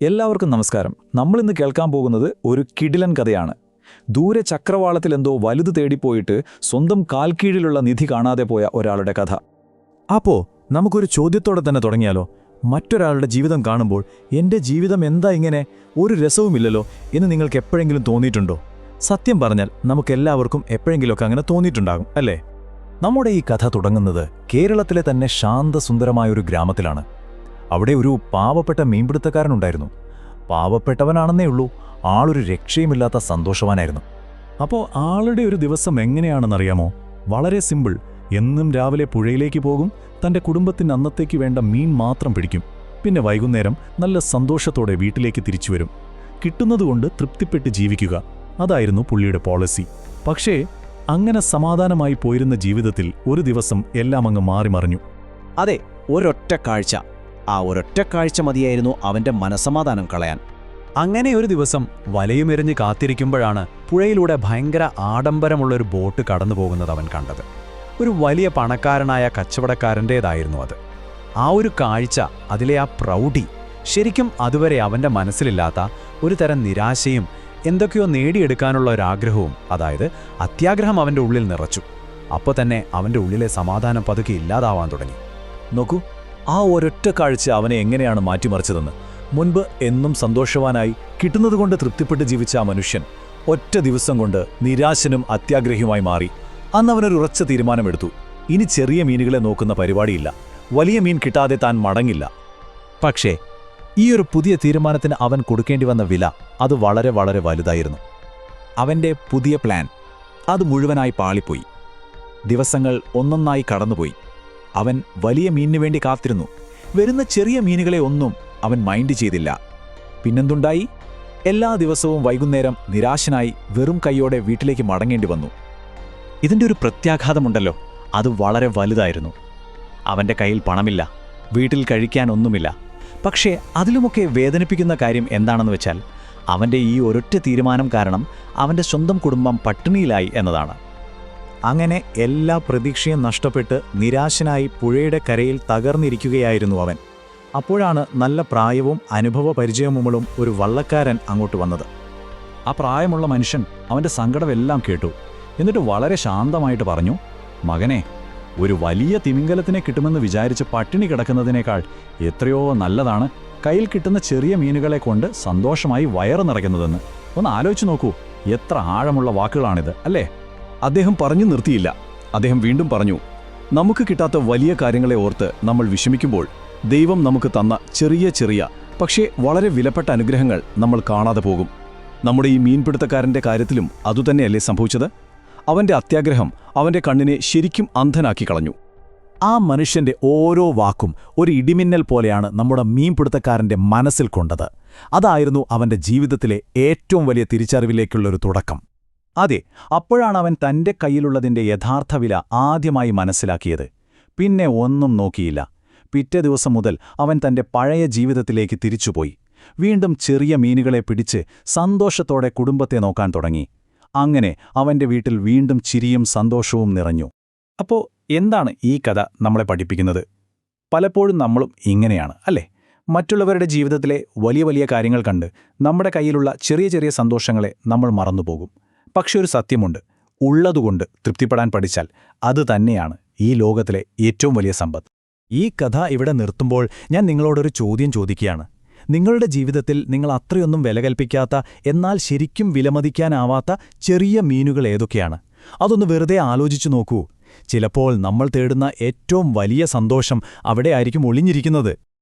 എല്ലാവർക്കും നമസ്കാരം. നമ്മളിന്ന് കേൾക്കാൻ പോകുന്നത് ഒരു കിടിലൻ കഥയാണ്. ദൂരെ ചക്രവാളത്തിലെന്തോ വലുത് തേടിപ്പോയിട്ട് സ്വന്തം കാൽക്കീഴിലുള്ള നിധി കാണാതെ പോയ ഒരാളുടെ കഥ. അപ്പോ നമുക്കൊരു ചോദ്യത്തോടെ തന്നെ തുടങ്ങിയാലോ? മറ്റൊരാളുടെ ജീവിതം കാണുമ്പോൾ എൻ്റെ ജീവിതം എന്താ ഇങ്ങനെ, ഒരു രസവുമില്ലല്ലോ എന്ന് നിങ്ങൾക്ക് എപ്പോഴെങ്കിലും തോന്നിയിട്ടുണ്ടോ? സത്യം പറഞ്ഞാൽ നമുക്കെല്ലാവർക്കും എപ്പോഴെങ്കിലുമൊക്കെ അങ്ങനെ തോന്നിയിട്ടുണ്ടാകും, അല്ലേ? നമ്മുടെ ഈ കഥ തുടങ്ങുന്നത് കേരളത്തിലെ തന്നെ ശാന്തസുന്ദരമായൊരു ഗ്രാമത്തിലാണ്. അവിടെ ഒരു പാവപ്പെട്ട മീൻപിടുത്തക്കാരനുണ്ടായിരുന്നു. പാവപ്പെട്ടവനാണെന്നേ ഉള്ളൂ, ആളൊരു രക്ഷയുമില്ലാത്ത സന്തോഷവാനായിരുന്നു. അപ്പോൾ ആളുടെ ഒരു ദിവസം എങ്ങനെയാണെന്നറിയാമോ? വളരെ സിമ്പിൾ. എന്നും രാവിലെ പുഴയിലേക്ക് പോകും, തൻ്റെ കുടുംബത്തിന് അന്നത്തേക്ക് വേണ്ട മീൻ മാത്രം പിടിക്കും. പിന്നെ വൈകുന്നേരം നല്ല സന്തോഷത്തോടെ വീട്ടിലേക്ക് തിരിച്ചു വരും. കിട്ടുന്നതുകൊണ്ട് തൃപ്തിപ്പെട്ട് ജീവിക്കുക, അതായിരുന്നു പുള്ളിയുടെ പോളിസി. പക്ഷേ അങ്ങനെ സമാധാനമായി പോയിരുന്ന ജീവിതത്തിൽ ഒരു ദിവസം എല്ലാം അങ്ങ് മാറിമറിഞ്ഞു. അതെ, ഒരൊറ്റ കാഴ്ച. ആ ഒരൊറ്റ കാഴ്ച മതിയായിരുന്നു അവന്റെ മനസമാധാനം കളയാൻ. അങ്ങനെ ഒരു ദിവസം വലയുമെറിഞ്ഞ് കാത്തിരിക്കുമ്പോഴാണ് പുഴയിലൂടെ ഭയങ്കര ആഡംബരമുള്ളൊരു ബോട്ട് കടന്നു പോകുന്നത് അവൻ കണ്ടത്. ഒരു വലിയ പണക്കാരനായ കച്ചവടക്കാരൻ്റേതായിരുന്നു അത്. ആ ഒരു കാഴ്ച, അതിലെ ആ പ്രൗഢി, ശരിക്കും അതുവരെ അവൻ്റെ മനസ്സിലില്ലാത്ത ഒരു തരം നിരാശയും എന്തൊക്കെയോ നേടിയെടുക്കാനുള്ള ഒരാഗ്രഹവും, അതായത് അത്യാഗ്രഹം അവൻ്റെ ഉള്ളിൽ നിറച്ചു. അപ്പോൾ തന്നെ അവൻ്റെ ഉള്ളിലെ സമാധാനം പതുക്കെ ഇല്ലാതാവാൻ തുടങ്ങി. നോക്കൂ, ആ ഒരൊറ്റ കാഴ്ച അവനെ എങ്ങനെയാണ് മാറ്റിമറിച്ചതെന്ന്. മുൻപ് എന്നും സന്തോഷവാനായി കിട്ടുന്നതുകൊണ്ട് തൃപ്തിപ്പെട്ട് ജീവിച്ച ആ മനുഷ്യൻ ഒറ്റ ദിവസം കൊണ്ട് നിരാശനും അത്യാഗ്രഹിയുമായി മാറി. അന്ന് അവനൊരു ഉറച്ച തീരുമാനമെടുത്തു. ഇനി ചെറിയ മീനുകളെ നോക്കുന്ന പരിപാടിയില്ല, വലിയ മീൻ കിട്ടാതെ താൻ മടങ്ങില്ല. പക്ഷേ ഈ ഒരു പുതിയ തീരുമാനത്തിന് അവൻ കൊടുക്കേണ്ടി വന്ന വില, അത് വളരെ വളരെ വലുതായിരുന്നു. അവൻ്റെ പുതിയ പ്ലാൻ അത് മുഴുവനായി പാളിപ്പോയി. ദിവസങ്ങൾ ഒന്നൊന്നായി കടന്നുപോയി. അവൻ വലിയ മീനിനു വേണ്ടി കാത്തിരുന്നു. വരുന്ന ചെറിയ മീനുകളെ ഒന്നും അവൻ മൈൻഡ് ചെയ്തില്ല. പിന്നെന്തുണ്ടായി? എല്ലാ ദിവസവും വൈകുന്നേരം നിരാശനായി വെറും കൈയോടെ വീട്ടിലേക്ക് മടങ്ങേണ്ടി വന്നു. ഇതിൻ്റെ ഒരു പ്രത്യാഘാതമുണ്ടല്ലോ, അത് വളരെ വലുതായിരുന്നു. അവൻ്റെ കയ്യിൽ പണമില്ല, വീട്ടിൽ കഴിക്കാനൊന്നുമില്ല. പക്ഷേ അതിലുമൊക്കെ വേദനിപ്പിക്കുന്ന കാര്യം എന്താണെന്ന് വെച്ചാൽ, അവൻ്റെ ഈ ഒരൊറ്റ തീരുമാനം കാരണം അവൻ്റെ സ്വന്തം കുടുംബം പട്ടിണിയിലായി എന്നതാണ്. അങ്ങനെ എല്ലാ പ്രതീക്ഷയും നഷ്ടപ്പെട്ട് നിരാശനായി പുഴയുടെ കരയിൽ തകർന്നിരിക്കുകയായിരുന്നു അവൻ. അപ്പോഴാണ് നല്ല പ്രായവും അനുഭവ പരിചയമുള്ള ഒരു വള്ളക്കാരൻ അങ്ങോട്ട് വന്നത്. ആ പ്രായമുള്ള മനുഷ്യൻ അവൻ്റെ സങ്കടമെല്ലാം കേട്ടു. എന്നിട്ട് വളരെ ശാന്തമായിട്ട് പറഞ്ഞു, "മകനെ, ഒരു വലിയ തിമിംഗലത്തിനെ കിട്ടുമെന്ന് വിചാരിച്ച് പട്ടിണി കിടക്കുന്നതിനേക്കാൾ എത്രയോ നല്ലതാണ് കയ്യിൽ കിട്ടുന്ന ചെറിയ മീനുകളെ കൊണ്ട് സന്തോഷമായി വയറ് നിറയ്ക്കുന്നതെന്ന്. ഒന്ന് ആലോചിച്ച് നോക്കൂ, എത്ര ആഴമുള്ള വാക്കുകളാണിത്, അല്ലേ?" അദ്ദേഹം പറഞ്ഞു നിർത്തിയില്ല. അദ്ദേഹം വീണ്ടും പറഞ്ഞു, "നമുക്ക് കിട്ടാത്ത വലിയ കാര്യങ്ങളെ ഓർത്ത് നമ്മൾ വിഷമിക്കുമ്പോൾ ദൈവം നമുക്ക് തന്ന ചെറിയ ചെറിയ പക്ഷേ വളരെ വിലപ്പെട്ട അനുഗ്രഹങ്ങൾ നമ്മൾ കാണാതെ പോകും. നമ്മുടെ ഈ മീൻപിടുത്തക്കാരൻ്റെ കാര്യത്തിലും അതുതന്നെയല്ലേ സംഭവിച്ചത്? അവൻ്റെ അത്യാഗ്രഹം അവൻ്റെ കണ്ണിനെ ശരിക്കും അന്ധനാക്കി കളഞ്ഞു." ആ മനുഷ്യൻ്റെ ഓരോ വാക്കും ഒരു ഇടിമിന്നൽ പോലെയാണ് നമ്മുടെ മീൻപിടുത്തക്കാരൻ്റെ മനസ്സിൽ കൊണ്ടത്. അതായിരുന്നു അവൻ്റെ ജീവിതത്തിലെ ഏറ്റവും വലിയ തിരിച്ചറിവിലേക്കുള്ളൊരു തുടക്കം. അതെ, അപ്പോഴാണ് അവൻ തൻ്റെ കയ്യിലുള്ളതിൻ്റെ യഥാർത്ഥ വില ആദ്യമായി മനസ്സിലാക്കിയത്. പിന്നെ ഒന്നും നോക്കിയില്ല. പിറ്റേ ദിവസം മുതൽ അവൻ തൻ്റെ പഴയ ജീവിതത്തിലേക്ക് തിരിച്ചുപോയി. വീണ്ടും ചെറിയ മീനുകളെ പിടിച്ച് സന്തോഷത്തോടെ കുടുംബത്തെ നോക്കാൻ തുടങ്ങി. അങ്ങനെ അവൻ്റെ വീട്ടിൽ വീണ്ടും ചിരിയും സന്തോഷവും നിറഞ്ഞു. അപ്പോൾ എന്താണ് ഈ കഥ നമ്മളെ പഠിപ്പിക്കുന്നത്? പലപ്പോഴും നമ്മളും ഇങ്ങനെയാണ്, അല്ലേ? മറ്റുള്ളവരുടെ ജീവിതത്തിലെ വലിയ വലിയ കാര്യങ്ങൾ കണ്ട് നമ്മുടെ കയ്യിലുള്ള ചെറിയ ചെറിയ സന്തോഷങ്ങളെ നമ്മൾ മറന്നുപോകും. പക്ഷെ ഒരു സത്യമുണ്ട്, ഉള്ളതുകൊണ്ട് തൃപ്തിപ്പെടാൻ പഠിച്ചാൽ അത് തന്നെയാണ് ഈ ലോകത്തിലെ ഏറ്റവും വലിയ സമ്പത്ത്. ഈ കഥ ഇവിടെ നിർത്തുമ്പോൾ ഞാൻ നിങ്ങളോടൊരു ചോദ്യം ചോദിക്കുകയാണ്. നിങ്ങളുടെ ജീവിതത്തിൽ നിങ്ങൾ അത്രയൊന്നും വില കൽപ്പിക്കാത്ത, എന്നാൽ ശരിക്കും വിലമതിക്കാനാവാത്ത ചെറിയ മീനുകൾ ഏതൊക്കെയാണ്? അതൊന്ന് വെറുതെ ആലോചിച്ചു നോക്കൂ. ചിലപ്പോൾ നമ്മൾ തേടുന്ന ഏറ്റവും വലിയ സന്തോഷം അവിടെയായിരിക്കും ഒളിഞ്ഞിരിക്കുന്നത്.